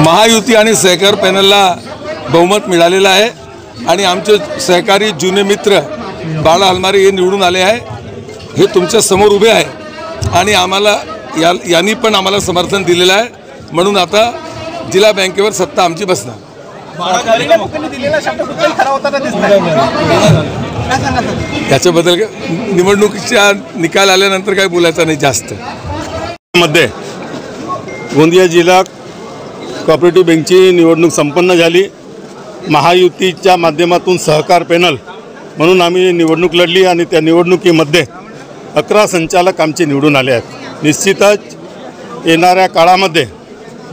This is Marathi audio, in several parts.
महायुती आणि सहकार पॅनलला बहुमत मिळालेलं आहे आणि आमचे सहकारी जुने मित्र बाळा हलमारे हे निवडून आले आहे। हे तुमच्या समोर उभे आहे आणि आम्हाला यांनी पण आम्हाला समर्थन दिलेलं आहे, म्हणून आता जिल्हा बँकेवर सत्ता आमची बसणार। त्याच्याबद्दल निवडणुकीचा निकाल आल्यानंतर काही बोलायचं नाही जास्त। मध्ये गोंदिया जिल्हा कोऑपरेटिव्ह बँकेची निवडणूक संपन्न झाली। महायुतीच्या माध्यमातून सहकार पॅनल म्हणून आम्ही निवडणूक लढली आणि त्या निवडणुकीमध्ये 11 संचालक आमचे निवडून आले आहेत। निश्चितच येणाऱ्या काळामध्ये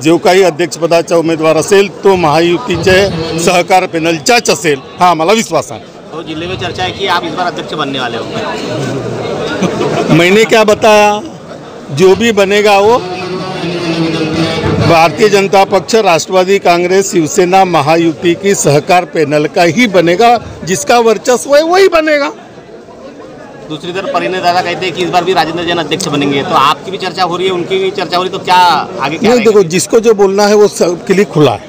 जो काही अध्यक्षपदाचा उमेदवार असेल तो महायुतीचे सहकार पॅनलचाच असेल, हा आम्हाला विश्वास आहे। तो जिले में चर्चा है कि आप इस बार अध्यक्ष बनने वाले हो। मैंने क्या बताया, जो भी बनेगा वो भारतीय जनता पक्ष, राष्ट्रवादी कांग्रेस, शिवसेना, महायुति की सहकार पैनल का ही बनेगा। जिसका वर्चस्व है वही बनेगा। दूसरी तरफ परिणय दादा कहते हैं कि इस बार भी राजेंद्र जैन अध्यक्ष बनेंगे, तो आपकी भी चर्चा हो रही है, उनकी भी चर्चा हो रही है, तो क्या आगे क्या? नहीं, देखो, जिसको जो बोलना है वो सबके लिए खुला है।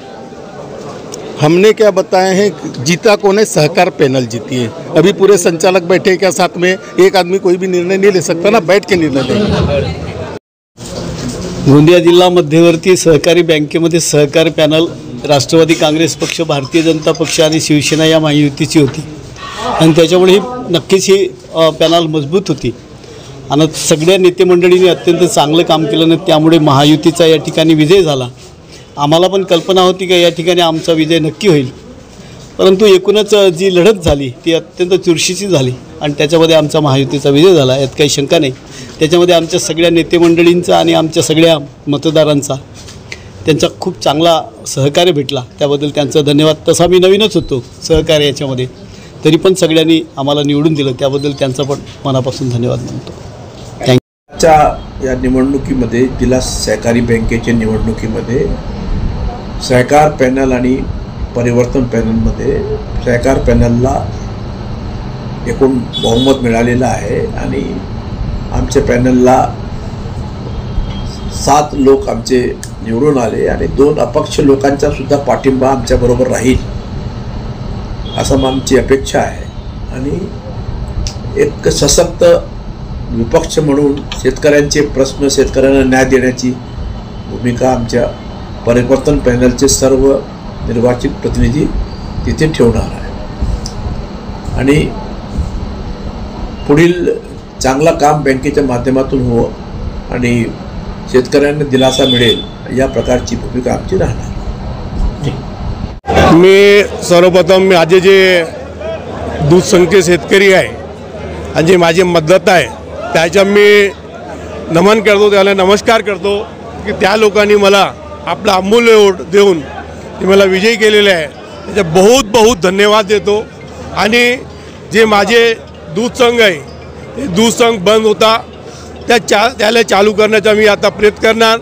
हमने क्या बताए हैं, जीता कौन है, सहकार पैनल जीती है। अभी पूरे संचालक बैठे क्या साथ में, एक आदमी कोई भी निर्णय नहीं ले सकता ना, बैठ के निर्णय लेंगे। गोंदिया जिल्हा मध्यवर्ती सहकारी बँकेमध्ये सहकार पॅनल राष्ट्रवादी काँग्रेस पक्ष, भारतीय जनता पक्ष आणि शिवसेना या महायुतीची होती आणि त्याच्यामुळे नक्कीच ही पॅनल मजबूत होती आणि सगळ्या नेते मंडळींनी अत्यंत चांगलं काम केलं आणि त्यामुळे महायुतीचा या ठिकाणी विजय झाला। आम्हाला पण कल्पना होती की या ठिकाणी आमचा विजय नक्की होईल, परंतु एकूणच जी लढत झाली ती अत्यंत चुरशीची झाली आणि त्याच्यामध्ये आमचा महायुतीचा विजय झाला, यात काही शंका नाही। त्याच्यामध्ये आमच्या सगळ्या नेते मंडळींचा आणि आमच्या सगळ्या मतदारांचा त्यांचा खूप चांगला सहकार्य भेटला, त्याबद्दल त्यांचा धन्यवाद। तसा मी नवीनच होतो सहकार्य याच्यामध्ये, तरी पण सगळ्यांनी आम्हाला निवडून दिलं, त्याबद्दल त्यांचा पण मनापासून धन्यवाद मानतो। थँक्यू। या निवडणुकीमध्ये जिल्हा सहकारी बँकेच्या निवडणुकीमध्ये सहकार पॅनल आणि परिवर्तन पॅनलमध्ये सहकार पॅनलला एकूण बहुमत मिळालेलं आहे आणि आमच्या पॅनलला 7 लोक आमचे निवडून आले आणि 2 अपक्ष लोकांचा सुद्धा पाठिंबा आमच्याबरोबर राहील असं आमची अपेक्षा आहे। आणि एक सशक्त विपक्ष म्हणून शेतकऱ्यांचे प्रश्न, शेतकऱ्यांना न्याय देण्याची भूमिका आमच्या परिवर्तन पॅनलचे सर्व निर्वाचित प्रतिनिधी तिथे ठेवणार आहे आणि पुढील चांगला काम बँकेच्या माध्यमातून होवं आणि शेतकऱ्यांना दिलासा मिळेल या प्रकारची भूमिका आमची राहणार। मी सर्वप्रथम माझे जे दूध संघचे शेतकरी आहे आणि जे माझे मतदाता आहे त्याच्या मी नमन करतो, त्याला नमस्कार करतो की त्या लोकांनी मला आपला अमूल्य वोट देऊन ते मला विजयी केलेले आहे, त्याचा बहुत बहुत धन्यवाद देतो। आणि जे माझे दूध संघ आहे ते दूध संघ बंद होता त्याला चालू करण्याचा मी आता प्रयत्न करणार।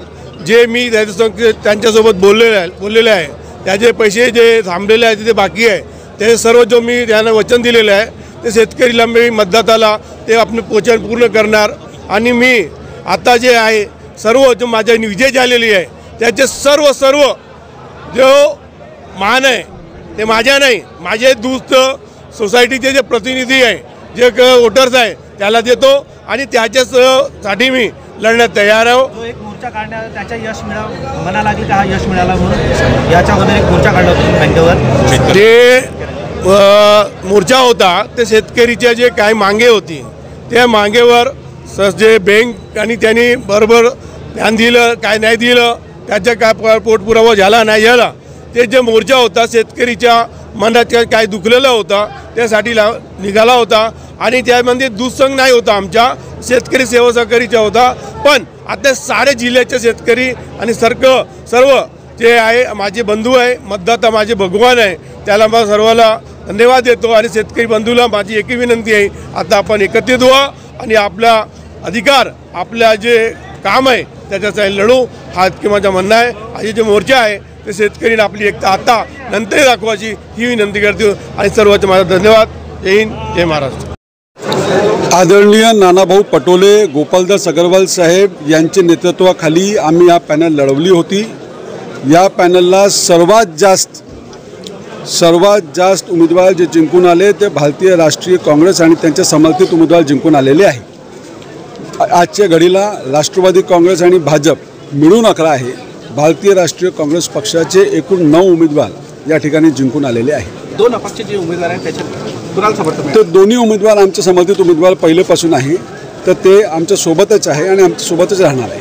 जे मी त्यांच्यासोबत बोललेले आहे त्याचे पैसे जे थांबलेले आहेत ते बाकी आहे ते सर्व जो मी त्यांना वचन दिलेलं आहे ते शेतकरीला मी मतदाताला ते आपले वचन पूर्ण करणार। आणि मी आता जे आहे सर्व जो माझ्या विजय झालेली आहे त्याचे सर्व जो मान आहे ते माझ्या नाही, माझे दूध सोसायटीचे जे प्रतिनिधी आहे, जे वोटर्स आहे त्याला देतो आणि त्याच्यासाठी मी लढण्यात तयार आहे। एक मोर्चा काढण्यात त्याचा यश मिळालं म्हणायला लागेल का, यश मिळाला म्हणून याच्यामध्ये एक मोर्चा काढला होता बँकेवर। ते मोर्चा होता ते शेतकरीच्या जे काही मागे होती त्या मागेवर जे बँक आणि त्यांनी बरोबर ध्यान दिलं, काय नाही दिलं, त्याचा काय पोटपुरावा झाला नाही झाला, ते जे मोर्चा होता शेतकरीच्या मनात काय दुखलेला होता त्यासाठी निघाला होता आणि त्यामध्ये दूध संघ नाही होता, आमच्या शेतकरी सेवा सहकारीचा होता। पण आता सारे जिल्ह्याचे शेतकरी आणि सर्व जे आहे माझे बंधू आहे, मतदाता माझे भगवान आहे, त्याला मला सर्वाला धन्यवाद देतो। आणि शेतकरी बंधूला माझी एकही विनंती आहे, आता आपण एकत्रित व्हा आणि आपला अधिकार, आपल्या जे काम आहे त्याच्यासाठी लढू, हा माझं म्हणणं आहे। आणि जे मोर्चा आहे ते शेतकरीने आपली एकता आता नंतर दाखवायची ही विनंती करतो आणि सर्वांचा माझा धन्यवाद। जय हिंद, जय महाराष्ट्र। आदरणीय नानाभाऊ पटोले, गोपालदास अग्रवाल साहेब यांच्या नेतृत्वाखाली आम्ही हा पॅनल लढवली होती या पॅनलला सर्वात जास्त उमेदवार जे जिंकून आले ते भारतीय राष्ट्रीय काँग्रेस आणि त्यांच्या समर्थित उमेदवार जिंकून आलेले आहे. आजच्या घडीला राष्ट्रवादी काँग्रेस आणि भाजप मिळून 11 आहे. भारतीय राष्ट्रीय काँग्रेस पक्षाचे एकूण 9 उमेदवार या ठिकाणी जिंकून आलेले आहेत. 2 अपक्ष जे उमेदवार आहेत त्याच्यात कुणाला समर्थन तर दोन्ही उमेदवार आमचे समर्थित उमेदवार पहिलेपासून आहे, तर ते आमच्या सोबतच आहे आणि आमच्या सोबतच राहणार आहे.